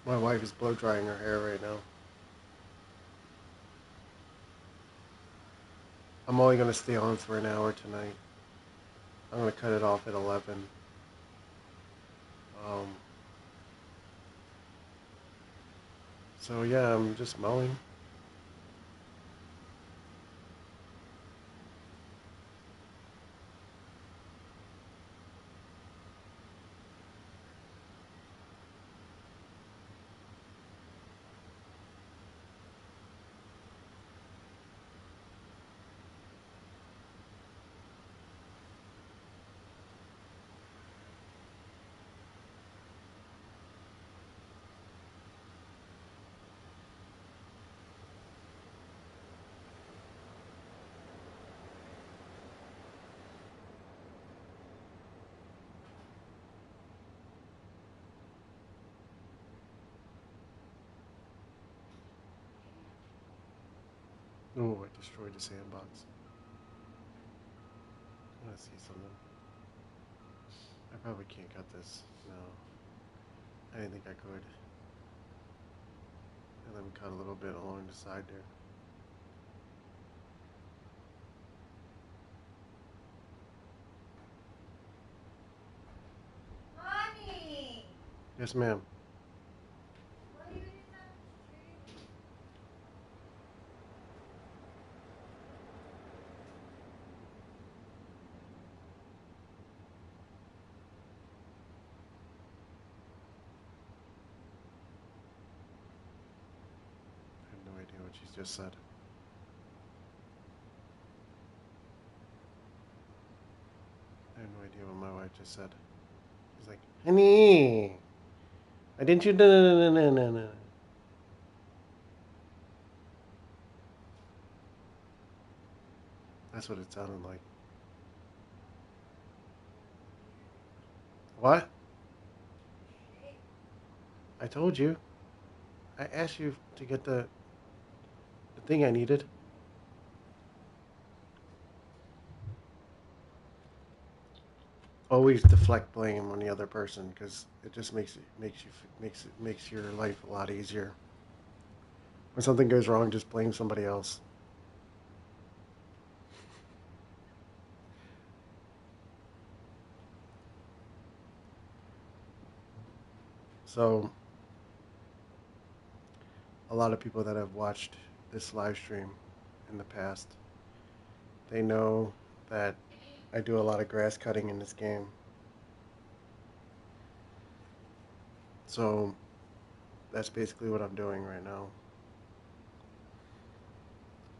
My wife is blow drying her hair right now. I'm only gonna stay on for an hour tonight. I'm gonna cut it off at 11. Um, so yeah, I'm just mowing. Oh, I destroyed the sandbox. I wanna see something. I probably can't cut this. No, I didn't think I could. And let me cut a little bit along the side there. Honey, Yes, ma'am. what are you doing on the street? I have no idea what she just said. I have no idea what my wife just said. She's like, honey, why didn't you? No, no, no, no, no, no. That's what it sounded like. What? Shake. I told you. I asked you to get the thing I needed. Always deflect blame on the other person because it just makes your life a lot easier. When something goes wrong, just blame somebody else. So a lot of people that have watched this live stream in the past, they know that I do a lot of grass cutting in this game. So that's basically what I'm doing right now.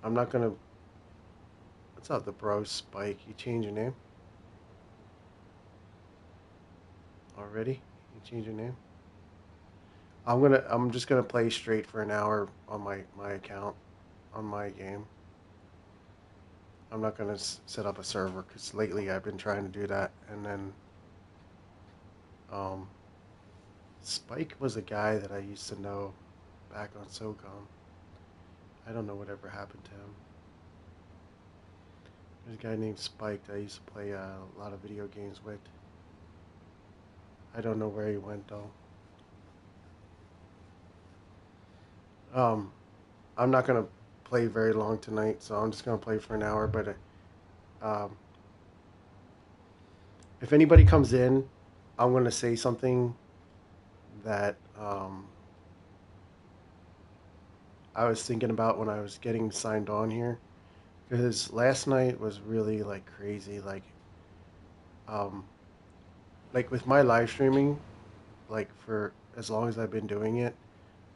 I'm not gonna. What's up, the bro Spike? You change your name already? You change your name? I'm just gonna play straight for an hour on my account on my game. I'm not gonna set up a server because lately I've been trying to do that, and then um, Spike was a guy that I used to know back on SOCOM. I don't know whatever happened to him. There's a guy named Spike that I used to play a lot of video games with. I don't know where he went though. Um, I'm not gonna play very long tonight, so I'm just gonna play for an hour. But if anybody comes in, I'm gonna say something that I was thinking about when I was getting signed on here. Because last night was really like crazy. Um, like with my live streaming, like for as long as I've been doing it,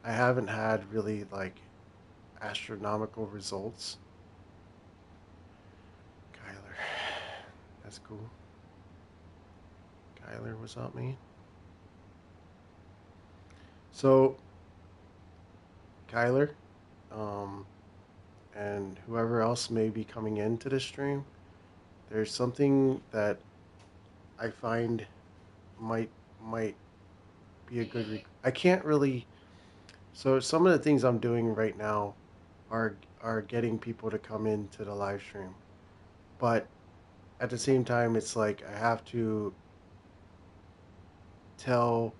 I haven't had really like astronomical results. Kyler, that's cool. Kyler, what's up, man? So Kyler, um, and whoever else may be coming into this stream, there's something that I find might might be a good. I can't really. So some of the things I'm doing right now are getting people to come into the live stream, but at the same time, it's like I have to tell.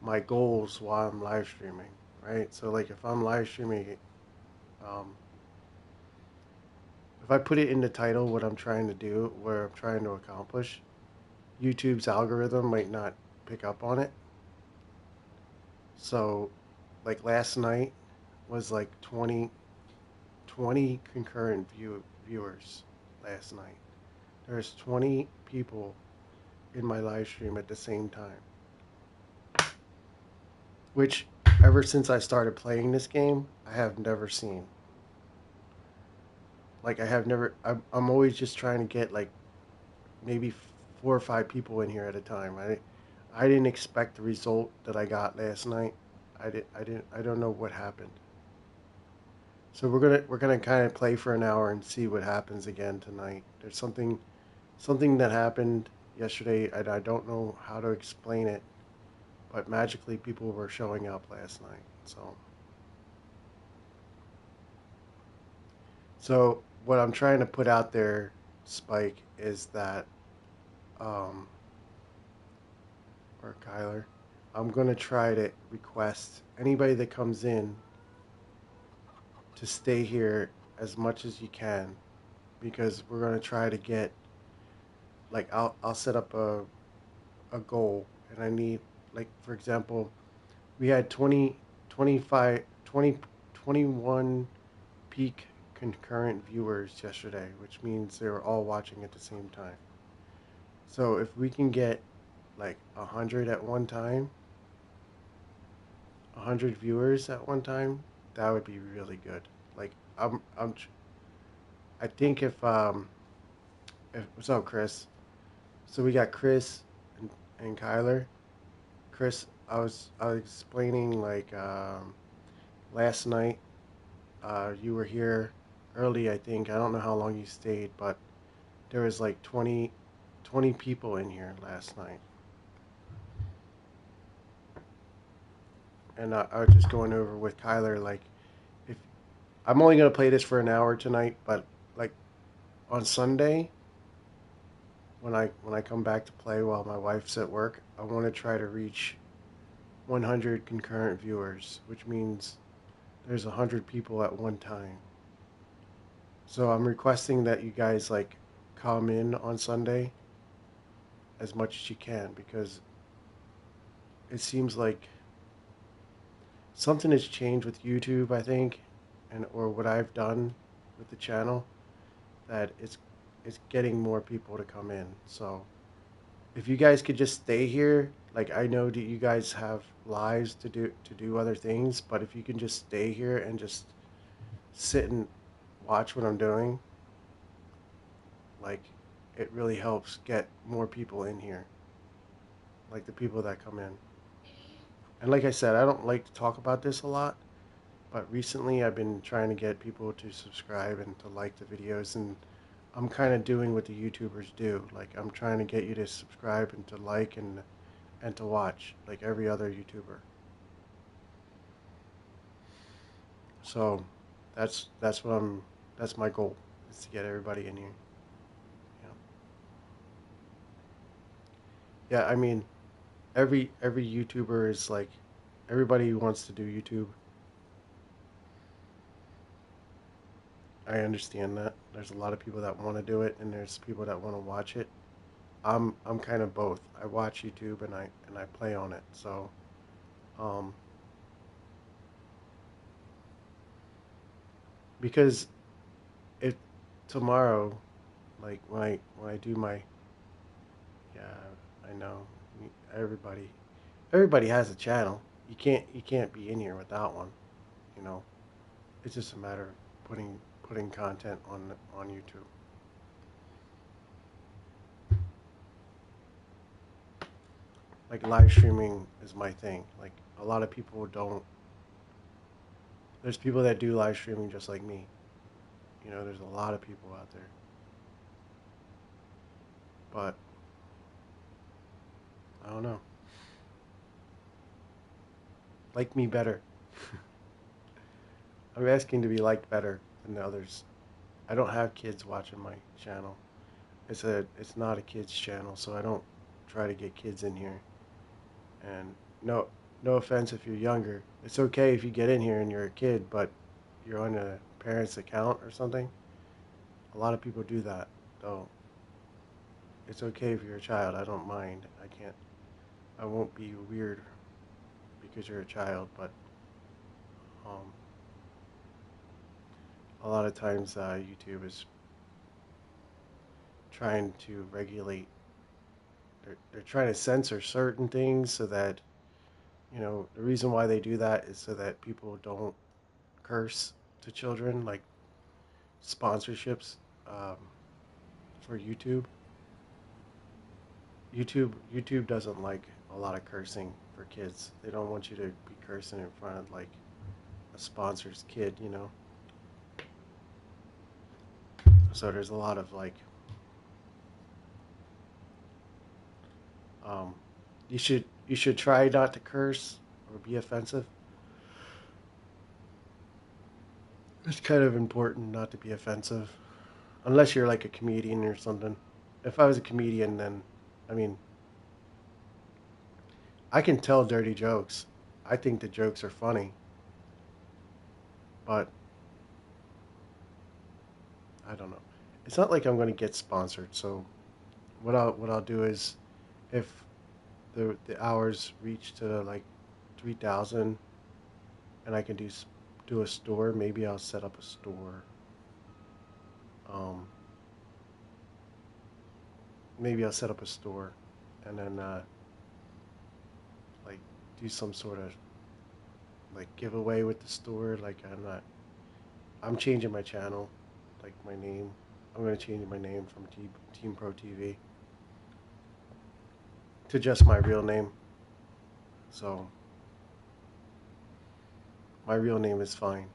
my goals while I'm live streaming, right? So like if I'm live streaming, um, if I put it in the title what I'm trying to do, what I'm trying to accomplish, YouTube's algorithm might not pick up on it. So like last night was like 20 concurrent viewers last night. There's 20 people in my live stream at the same time, which ever since I started playing this game, I have never seen. Like I have never. I'm always just trying to get like maybe 4 or 5 people in here at a time. I didn't expect the result that I got last night. I don't know what happened. So we're gonna kind of play for an hour and see what happens again tonight. There's something that happened yesterday, and I don't know how to explain it, but magically people were showing up last night. So what I'm trying to put out there, Spike, is that um, or Kyler, I'm gonna try to request anybody that comes in to stay here as much as you can, because we're gonna try to get like I'll set up a goal, and I need, like, for example, we had 20, 25, 20, 21 peak concurrent viewers yesterday, which means they were all watching at the same time. So if we can get like 100 at one time, 100 viewers at one time, that would be really good. Like I think if what's up, Chris? So we got Chris and Kyler. Chris, I was explaining like last night. You were here early, I think. I don't know how long you stayed, but there was like 20 people in here last night, and I was just going over with Kyler like if I'm only gonna play this for an hour tonight, but like on Sunday when I come back to play while my wife's at work, I want to try to reach 100 concurrent viewers, which means there's 100 people at one time. So I'm requesting that you guys like come in on Sunday as much as you can, because it seems like something has changed with YouTube, I think, and or what I've done with the channel, that it's getting more people to come in. So if you guys could just stay here, like I know that you guys have lives to do other things, but if you can just stay here and just sit and watch what I'm doing, like it really helps get more people in here, like the people that come in. And like I said, I don't like to talk about this a lot, but recently I've been trying to get people to subscribe and to like the videos, and I'm kind of doing what the YouTubers do. Like I'm trying to get you to subscribe and to like and to watch like every other YouTuber. So that's what I'm that's my goal, is to get everybody in here. Yeah. Yeah, I mean every YouTuber is like everybody who wants to do YouTube. I understand that. There's a lot of people that want to do it and there's people that want to watch it. I'm kind of both. I watch YouTube and I play on it. So um because it tomorrow, like when I do my, yeah, I know, everybody everybody has a channel. You can't be in here without one, you know. It's just a matter of putting content on YouTube. Like live streaming is my thing. Like a lot of people don't. There's people that do live streaming just like me. You know, there's a lot of people out there. But I don't know. Like me better. I'm asking to be liked better than the others. I don't have kids watching my channel. It's not a kids channel, so I don't try to get kids in here. And no, No offense if you're younger. It's okay if you get in here and you're a kid, but you're on a parent's account or something. A lot of people do that, though. It's okay if you're a child. I don't mind. I can't. I won't be weird because you're a child, but um, a lot of times YouTube is trying to regulate. They're trying to censor certain things so that the reason why they do that is so that people don't curse to children, like sponsorships um, for YouTube. YouTube doesn't like a lot of cursing for kids. They don't want you to be cursing in front of like a sponsor's kid. So there's a lot of like um, you should try not to curse or be offensive. It's kind of important not to be offensive unless you're like a comedian or something. If I was a comedian, then I mean I can tell dirty jokes. I think the jokes are funny, but I don't know. It's not like I'm going to get sponsored. So what I'll do is if the hours reach to like 3,000 and I can do a store, maybe I'll set up a store. Um, maybe I'll set up a store and then like do some sort of like giveaway with the store. Like I'm changing my channel, like my name. I'm gonna change my name from Team Pro TV to just my real name. So my real name is fine,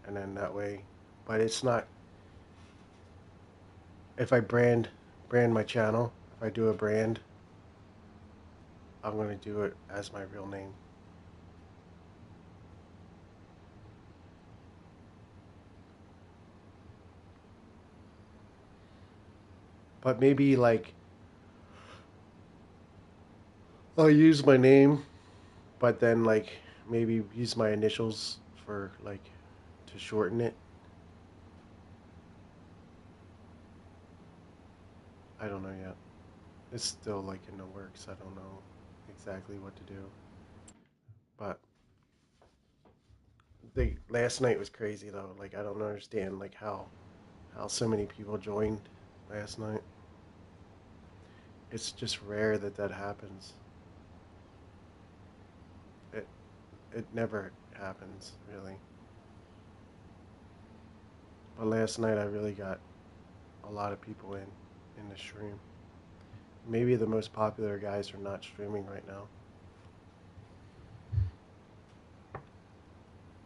and then that way, but it's not. If I brand my channel, if I do a brand, I'm gonna do it as my real name. But maybe like I'll use my name, but then like maybe use my initials for like to shorten it. I don't know yet. It's still like in the works. I don't know exactly what to do. But the last night was crazy though. Like I don't understand like how so many people joined last night. It's just rare that that happens. It it never happens really. But last night I really got a lot of people in the stream. Maybe the most popular guys are not streaming right now.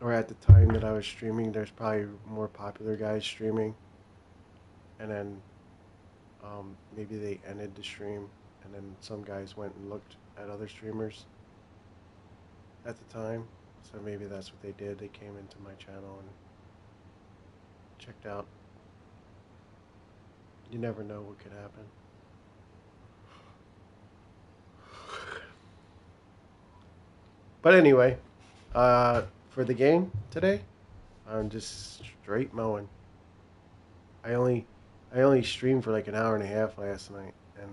Or at the time that I was streaming, there's probably more popular guys streaming, and then maybe they ended the stream, and then some guys went and looked at other streamers at the time. So maybe that's what they did. They came into my channel and checked out. You never know what could happen. But anyway, for the game today, I'm just straight mowing. I only I only streamed for like an hour and a half last night, and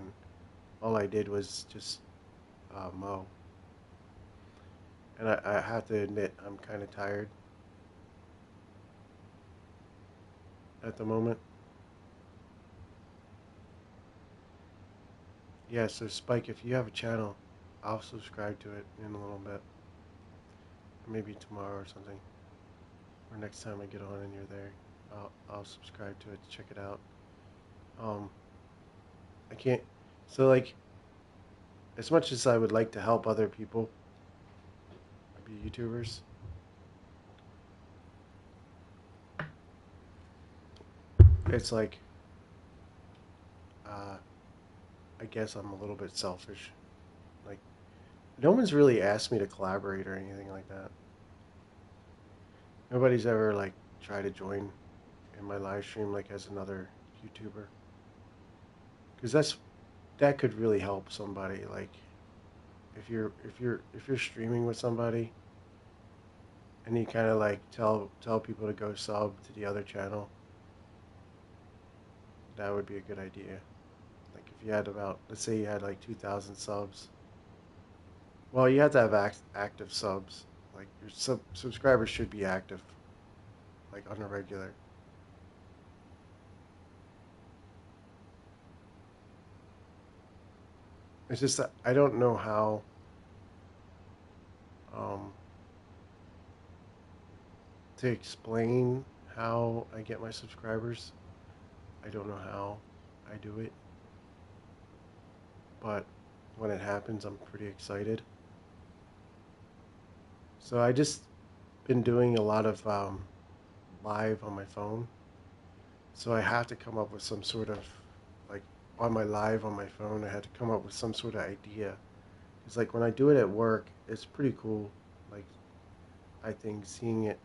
all I did was just mow. And I have to admit, I'm kind of tired at the moment. Yeah, so Spike, if you have a channel, I'll subscribe to it in a little bit. Maybe tomorrow or something. Or next time I get on and you're there, I'll subscribe to it to check it out. Um, I can't. So like, as much as I would like to help other people be YouTubers, it's like, uh, I guess I'm a little bit selfish. Like, no one's really asked me to collaborate or anything like that. Nobody's ever like tried to join in my live stream like as another YouTuber, because that could really help somebody. Like, if you're streaming with somebody and you kind of like tell people to go sub to the other channel, that would be a good idea. Like if you had about, let's say you had like 2,000 subs. Well, you have to have active subs. Like your subscribers should be active, like on a regular. It's just that I don't know how um, to explain how I get my subscribers. I don't know how I do it, but when it happens, I'm pretty excited. So I just been doing a lot of live on my phone. So I have to come up with some sort of like on my live on my phone. I had to come up with some sort of idea. It's like when I do it at work, it's pretty cool. Like I think seeing it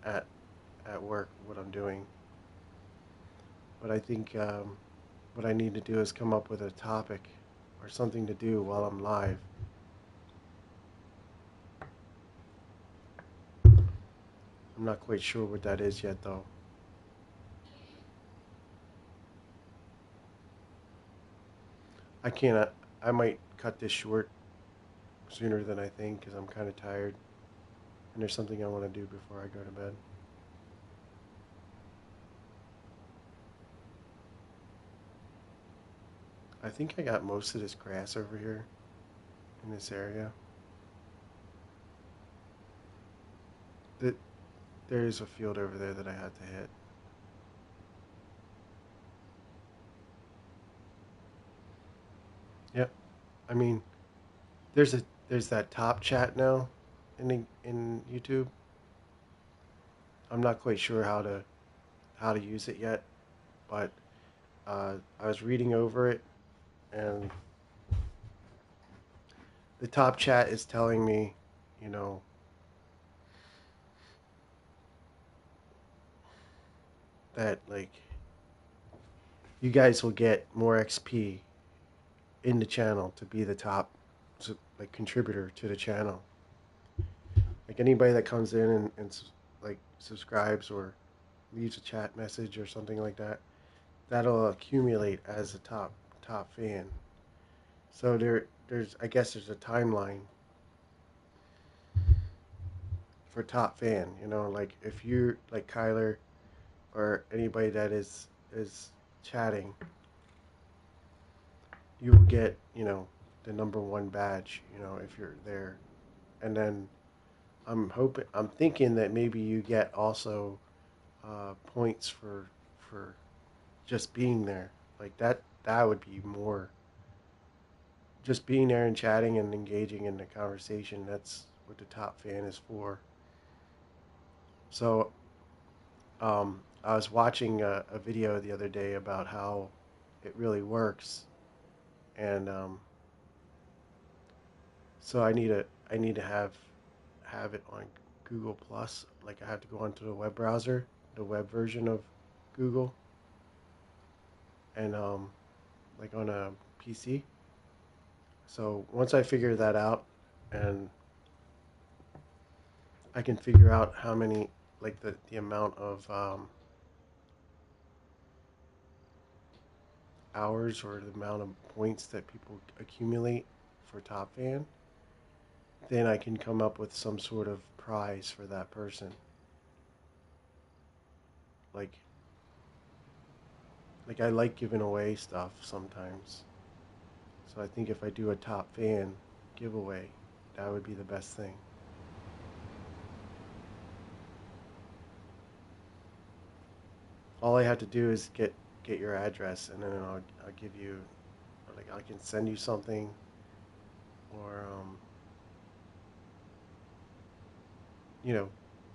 at at work what I'm doing. But I think what I need to do is come up with a topic or something to do while I'm live. I'm not quite sure what that is yet, though. I can't. I might cut this short sooner than I think because I'm kind of tired and there's something I want to do before I go to bed. I think I got most of this grass over here in this area. That there is a field over there that I had to hit. Yep. I mean, there's that top chat now in YouTube. I'm not quite sure how to use it yet, but I was reading over it, and the top chat is telling me, you know, that like you guys will get more XP in the channel to be the top like contributor to the channel. Like anybody that comes in and like subscribes or leaves a chat message or something like that, that'll accumulate as a top fan. So there's I guess there's a timeline for top fan. You know, like if you're like Kyler or anybody that is chatting, you will get the number one badge. You know, if you're there, and then I'm thinking that maybe you get also points for just being there. Like that would be more just being there and chatting and engaging in the conversation. That's what the top fan is for. So I was watching a video the other day about how it really works, and so I need to have it on Google Plus. Like I have to go onto the web browser, the web version of Google, and like on a PC. So once I figure that out, and I can figure out how many, like the amount of hours or the amount of points that people accumulate for Top Fan, then I can come up with some sort of prize for that person. Like like I like giving away stuff sometimes. So I think if I do a Top Fan giveaway, that would be the best thing. All I have to do is get your address, and then I'll give you, like I can send you something, or you know,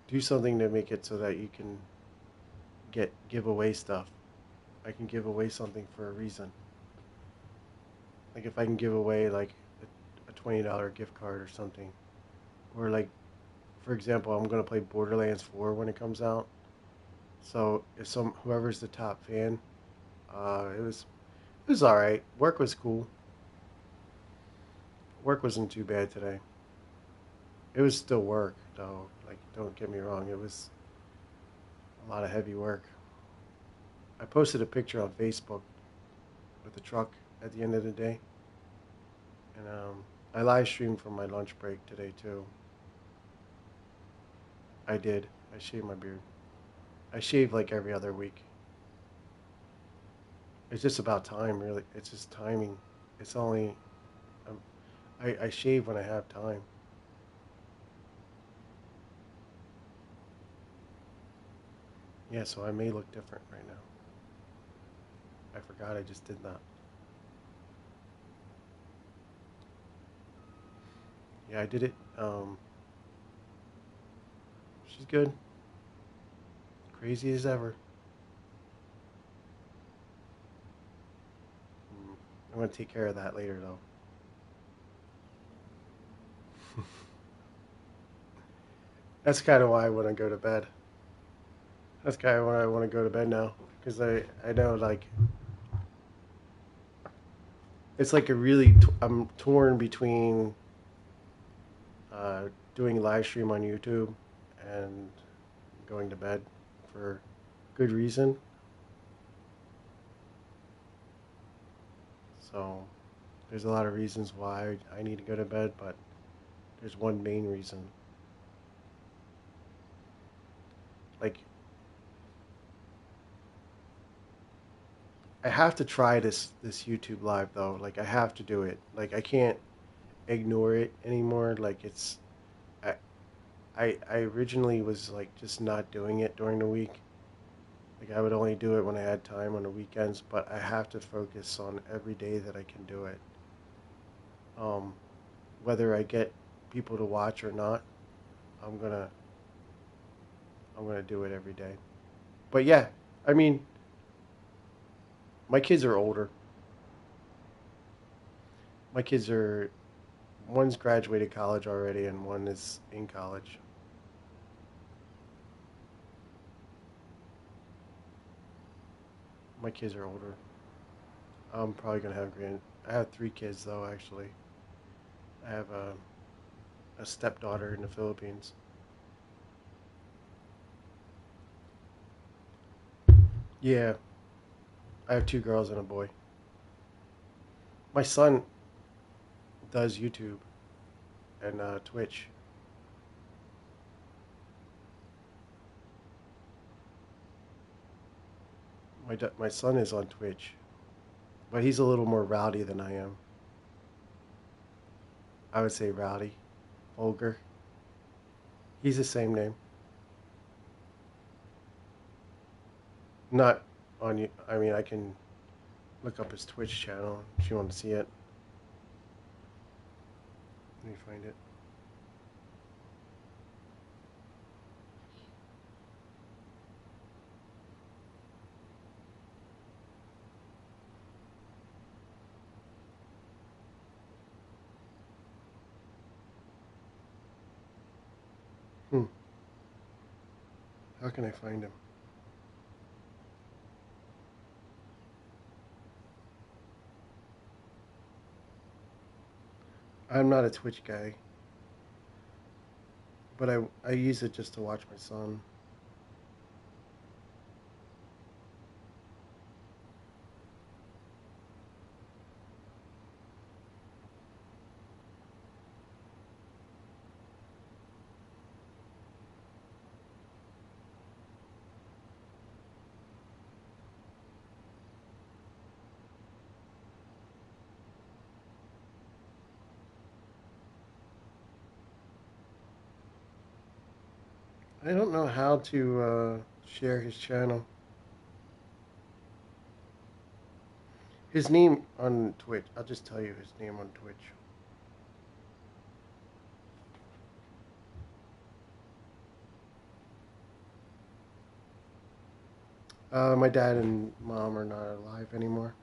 do something to make it so that you can give away stuff. I can give away something for a reason. Like if I can give away like a $20 gift card or something, or like for example, I'm gonna play Borderlands 4 when it comes out. So if whoever's the top fan, it was all right. Work was cool. Work wasn't too bad today. It was still work, though. Like, don't get me wrong, it was a lot of heavy work. I posted a picture on Facebook with the truck at the end of the day, and I live streamed from my lunch break today too. I did. I shaved my beard. I shave like every other week. It's just about time, really. It's just timing. It's only um, I shave when I have time. Yeah, so I may look different right now. I forgot I just did that. Yeah, I did it. She's good. Crazy as ever. Mm, I'm gonna take care of that later, though. That's kind of why I want to go to bed. That's kind of why I want to go to bed now, because I know like it's like a really I'm torn between doing live stream on YouTube and going to bed for good reason. So there's a lot of reasons why I need to go to bed, but there's one main reason. Like I have to try this YouTube live though. Like I have to do it. Like I can't ignore it anymore. Like it's I I originally was like just not doing it during the week. Like I would only do it when I had time on the weekends, but I have to focus on every day that I can do it. Um, Whether I get people to watch or not, I'm gonna I'm gonna do it every day. But yeah, I mean, my kids are older. My kids are one's graduated college already, and one is in college. My kids are older. I'm probably gonna have grand. I have three kids though. Actually, I have a stepdaughter in the Philippines. Yeah, I have two girls and a boy. My son does YouTube and Twitch. My son is on Twitch, but he's a little more rowdy than I am. I would say rowdy, vulgar. He's the same name. Not on you. I mean, I can look up his Twitch channel if you want to see it. Let me find it. Hmm. How can I find him? I'm not a Twitch guy, but I use it just to watch my son. I don't know how to share his channel. His name on Twitch. I'll just tell you his name on Twitch. My dad and mom are not alive anymore.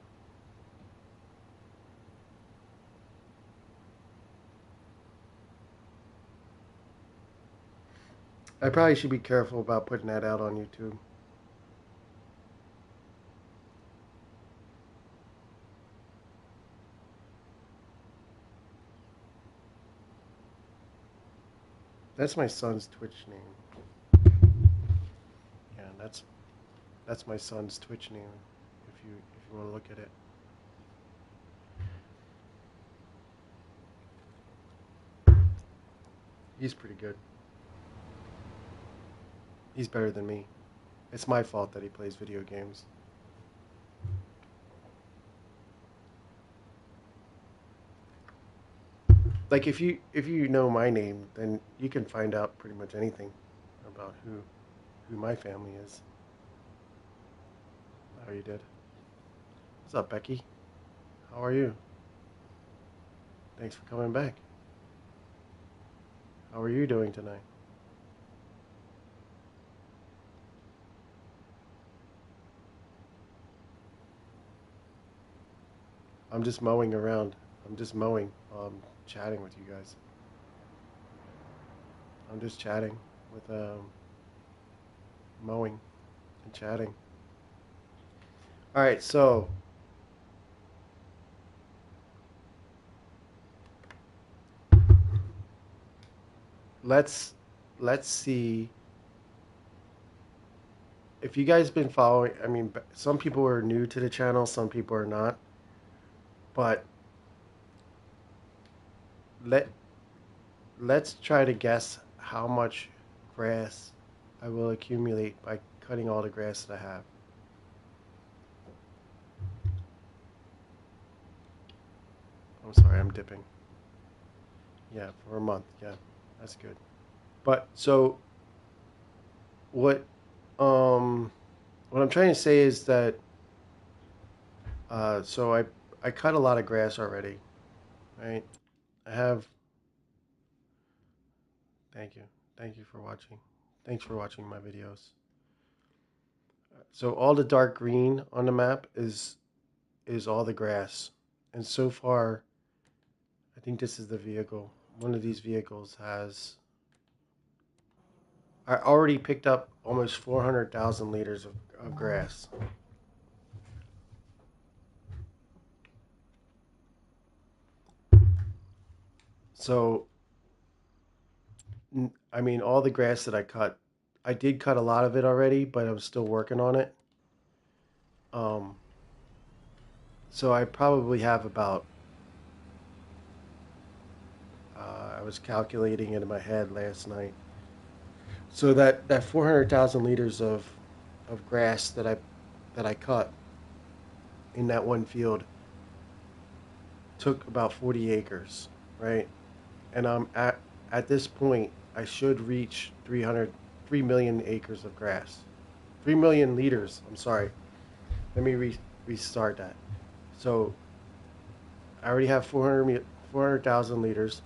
I probably should be careful about putting that out on YouTube. That's my son's Twitch name. Yeah, that's my son's Twitch name. If you want to look at it, he's pretty good. He's better than me. It's my fault that he plays video games. Like if you know my name, then you can find out pretty much anything about who my family is. How you did? What's up, Becky? How are you? Thanks for coming back. How are you doing tonight? I'm just mowing around. I'm just mowing. Chatting with you guys. I'm just chatting with mowing and chatting. All right, so let's let's see if you guys been following. I mean, some people are new to the channel, some people are not. But let let's try to guess how much grass I will accumulate by cutting all the grass that I have. I'm sorry, I'm dipping. Yeah, for a month. Yeah, that's good. But so what um what I'm trying to say is that so I cut a lot of grass already, right? I have thank you. Thank you for watching. Thanks for watching my videos. So all the dark green on the map is all the grass. And so far, I think this is the vehicle. One of these vehicles has I already picked up almost 400,000 liters of grass. So I mean, all the grass that I cut, I did cut a lot of it already, but I'm still working on it. Um, so I probably have about, I was calculating it in my head last night. So that 400,000 liters of grass that I cut in that one field took about 40 acres, right? And I'm at this point, I should reach 3 million acres of grass. 3 million liters. I'm sorry. Let me restart that. So I already have 400,000 liters,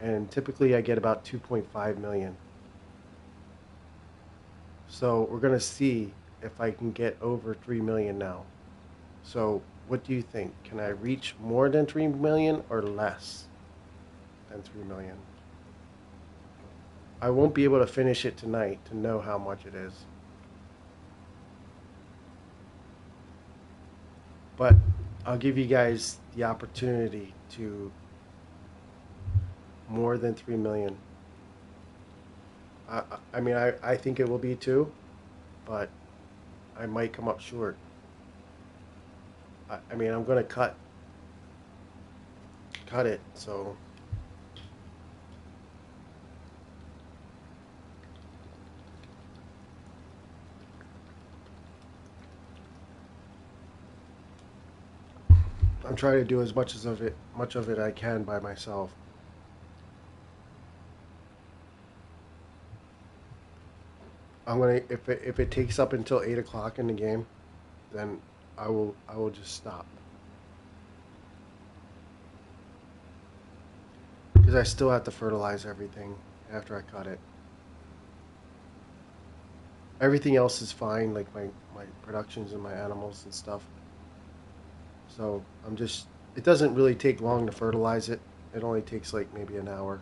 and typically I get about 2.5 million. So we're gonna see if I can get over 3 million now. So what do you think? Can I reach more than 3 million or less than 3 million? I won't be able to finish it tonight to know how much it is. But I'll give you guys the opportunity to more than 3 million. I mean, I think it will be too, but I might come up short. I mean, I'm gonna cut it. So I'm trying to do as much of it I can by myself. I'm gonna if it takes up until 8 o'clock in the game, then I will just stop because I still have to fertilize everything after I cut it. Everything else is fine, like my productions and my animals and stuff. So I'm just it doesn't really take long to fertilize it. It only takes like maybe an hour.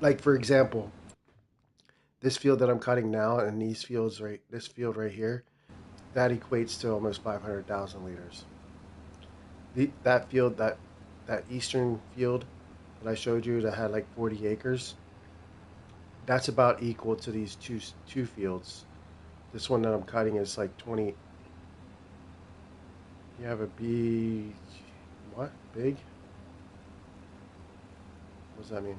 Like for example, this field that I'm cutting now and this field right here, that equates to almost 500,000 liters. that field, that eastern field that I showed you that had like 40 acres, that's about equal to these two fields. This one that I'm cutting is like 20. You have a B, what? Big? What does that mean?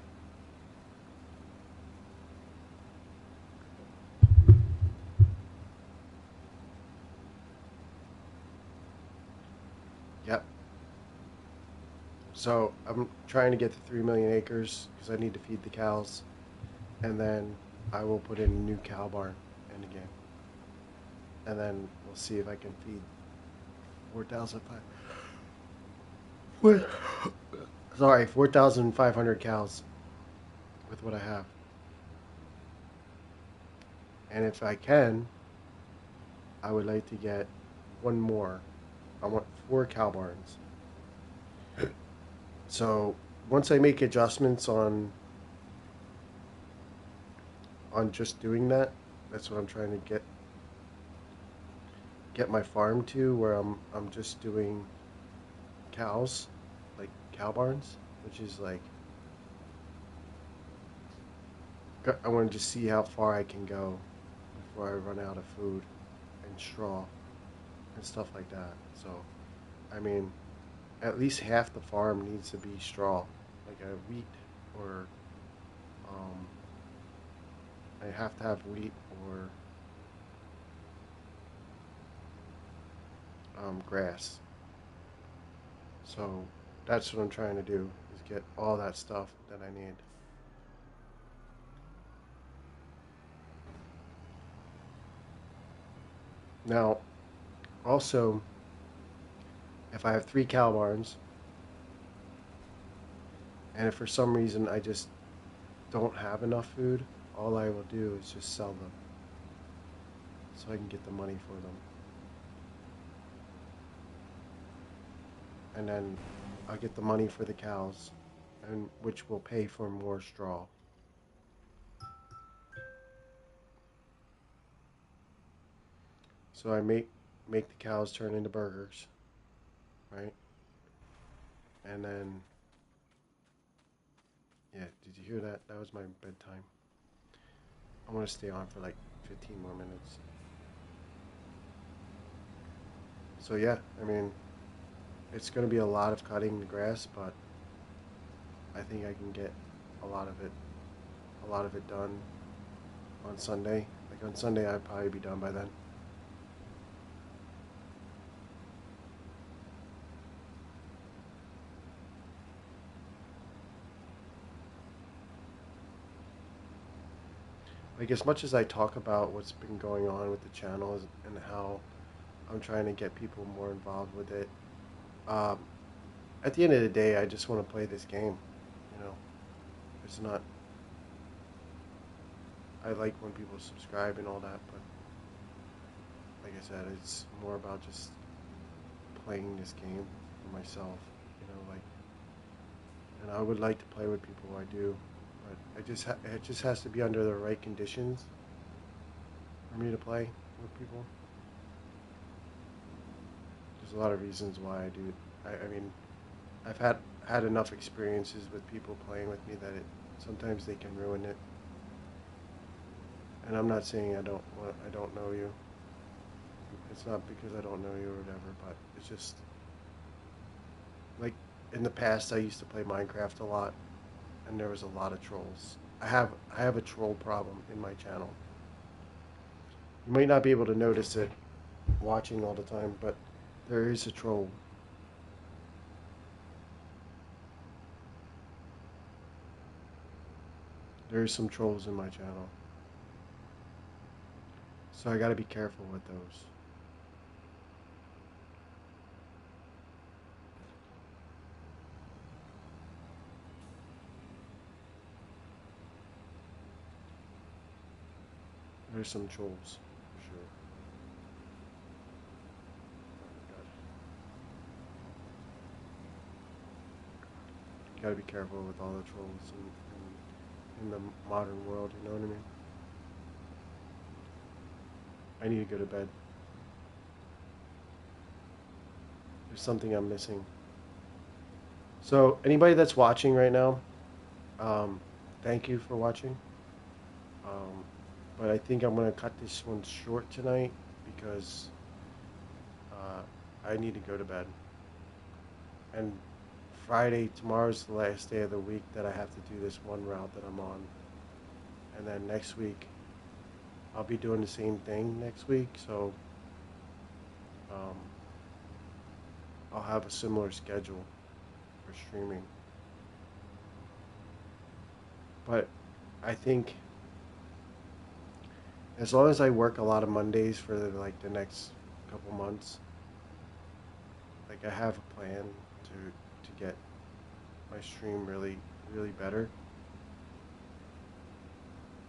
Yep. So I'm trying to get to 3 million acres because I need to feed the cows, and then I will put in a new cow barn in again, and then we'll see if I can feed 4,500. What? Sorry, 4,500 cows with what I have, and if I can, I would like to get one more. I want 4 cow barns. So once I make adjustments on just doing that, that's what I'm trying to get my farm to, where I'm just doing cows, like cow barns, which is like I want to just see how far I can go before I run out of food and straw and stuff like that. So I mean, at least half the farm needs to be straw, like a wheat or um, I have to have wheat or grass. So that's what I'm trying to do is get all that stuff that I need. Now, also, if I have 3 cow barns, and if for some reason I just don't have enough food, all I will do is just sell them so I can get the money for them. And then I'll get the money for the cows, and which will pay for more straw. So I make the cows turn into burgers, right? And then yeah, did you hear that? That was my bedtime. I want to stay on for like 15 more minutes. So yeah, I mean, it's going to be a lot of cutting the grass, but I think I can get a lot of it, a lot of it done on Sunday. Like on Sunday, I'd probably be done by then. Like as much as I talk about what's been going on with the channel and how I'm trying to get people more involved with it, um, at the end of the day, I just want to play this game. You know, it's not. I like when people subscribe and all that, but like I said, it's more about just playing this game for myself. You know, like, and I would like to play with people. I do, but it just has to be under the right conditions for me to play with people. There's a lot of reasons why I do. I mean, I've had enough experiences with people playing with me that sometimes they can ruin it. And I'm not saying I don't know you. It's not because I don't know you or whatever, but it's just like in the past I used to play Minecraft a lot, and there was a lot of trolls. I have a troll problem in my channel. You might not be able to notice it watching all the time, but there is a troll. There's some trolls in my channel. So I got to be careful with those. There's some trolls, for sure. You got to be careful with all the trolls in the modern world, you know what I mean? I need to go to bed. There's something I'm missing. So anybody that's watching right now, um, thank you for watching. Um, but I think I'm gonna cut this one short tonight because uh, I need to go to bed. And Friday, tomorrow's the last day of the week that I have to do this one route that I'm on. And then next week, I'll be doing the same thing next week. So um, I'll have a similar schedule for streaming. But I think as long as I work a lot of Mondays for the next couple months, like I have a plan to get my stream really better.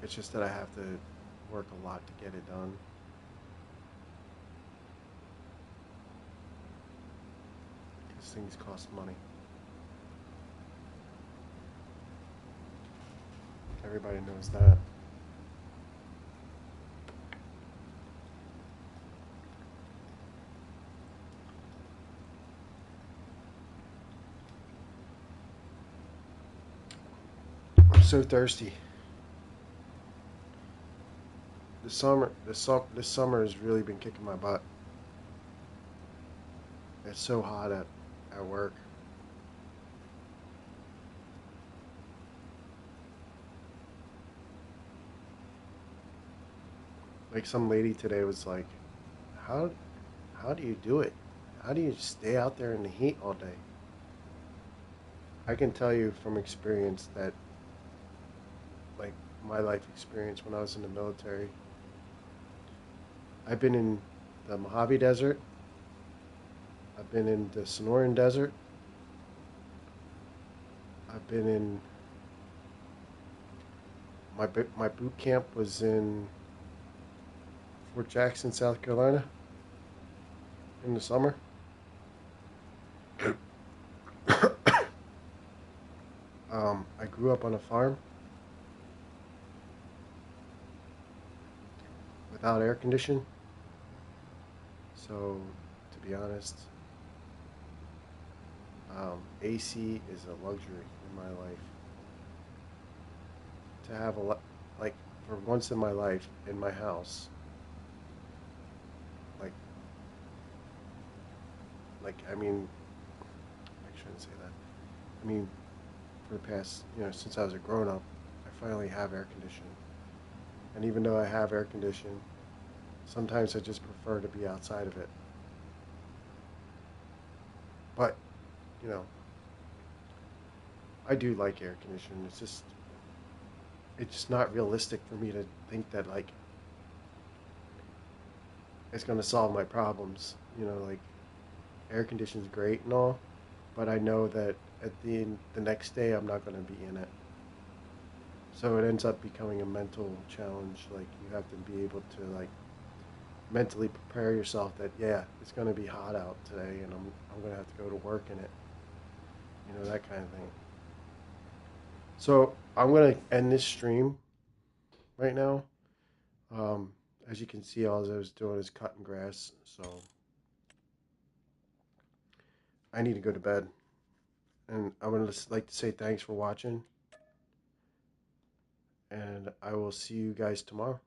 It's just that I have to work a lot to get it done because things cost money. Everybody knows that. I'm so thirsty. This summer has really been kicking my butt. It's so hot at work. Like some lady today was like, "How how do you do it? How do you stay out there in the heat all day?" I can tell you from experience that like my life experience when I was in the military, I've been in the Mojave Desert, I've been in the Sonoran Desert, I've been in my boot camp was in Fort Jackson, South Carolina in the summer. I grew up on a farm without air conditioning. So, to be honest, AC is a luxury in my life. To have like, for once in my life, in my house, like, I mean, I shouldn't say that. I mean, for the past, since I was a grown up, I finally have air conditioning. And even though I have air conditioning, sometimes I just prefer to be outside of it. But, you know, I do like air conditioning. It's not realistic for me to think that like it's going to solve my problems. Like air conditioning's great and all, but I know that at the next day I'm not going to be in it. So it ends up becoming a mental challenge. Like you have to be able to like mentally prepare yourself that yeah, it's going to be hot out today, and I'm going to have to go to work in it. That kind of thing. So I'm going to end this stream right now. Um, as you can see, all I was doing is cutting grass. So I need to go to bed. And I would like to say thanks for watching. And I will see you guys tomorrow.